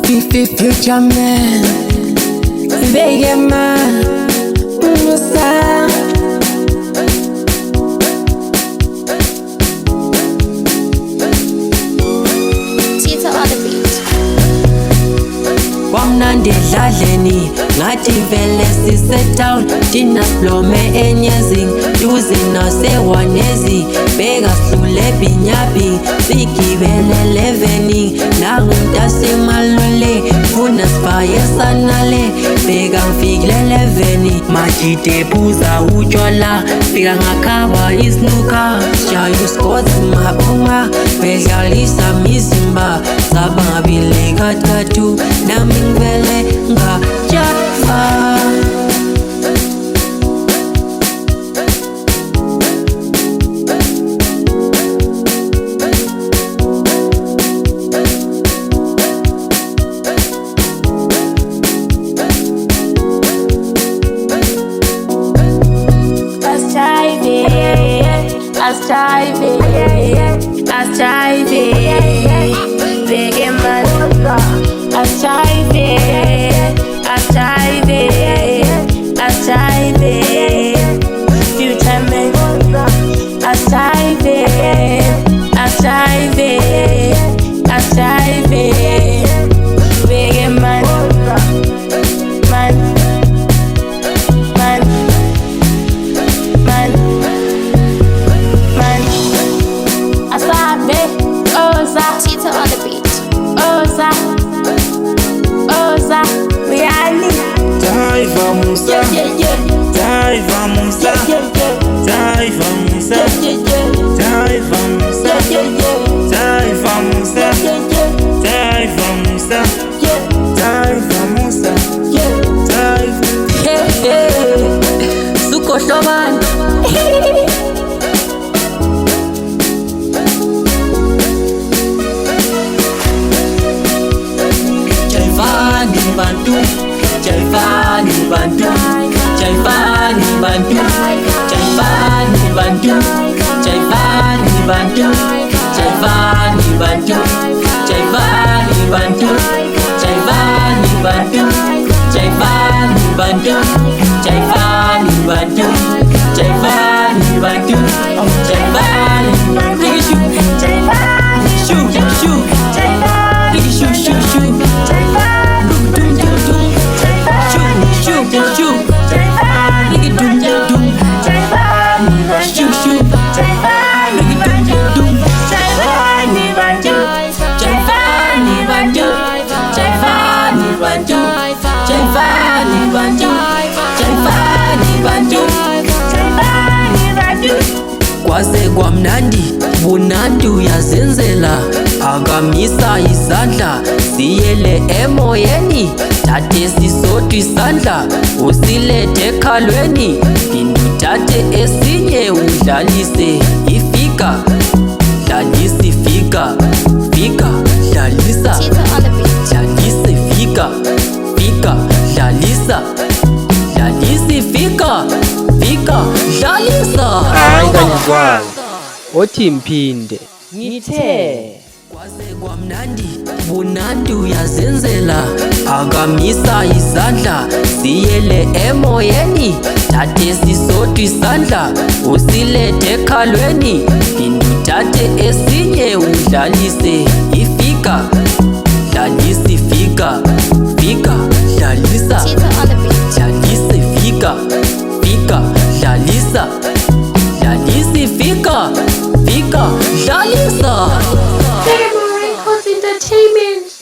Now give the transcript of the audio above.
Future man, Vega man, Musa. Tita on the beat. Kwamnandi edladleni ngathi vele sisetown thina siblome enyezini duze nasewanezi bheka sihlule ebhinyabi sigibele 11 nangumntasemalole funa sifaye sanale bheka ngifikile 11 majide buza utshwala fika ngakhaba isinuka shayo usikoti mabunga bedlalisa mizimba sabangabile kathathu nami ngivele ngajafa. Big man, future man, big man, Tita on the beat. Oza, Rihanna. Taifa Musa, Taifa Musa, Taifa Musa, Taifa Musa, Taifa Musa, Taifa Musa, Taifa Musa, Taifa. Suko Shoban. Bantu, Jaifani Bantu, Jaifani Bantu, Jaifani Bantu, Jaifani Bantu, Jaifani Bantu, Jaifani Bantu, Jaifani Bantu, Jaifani Bantu, Jaifani Bantu, Jaifani Bantu, Jaifani Kwaze kwamnandi bunandu yazenzela phakamisa izandla siyele emoyeni thathe sisodwa isandla usilethe ekhalweni phinda uthathe esinye udlalise ifika dlalisa ifika dlalisa dlalisa ifika dlalisa ifika dlalisa. Hayi kanyagwana othi mphinde ngithe kwaze kwamnandi bunandu yazenzela phakamisa izandla siyele emoyeni thathe sisodwa isandla usilethe ekhalweni phinda uthathe esinye udlalise ifika dlalisa ifika dlalisa dlalisa ifika dlalisa ifika dlalisa. Records Entertainment.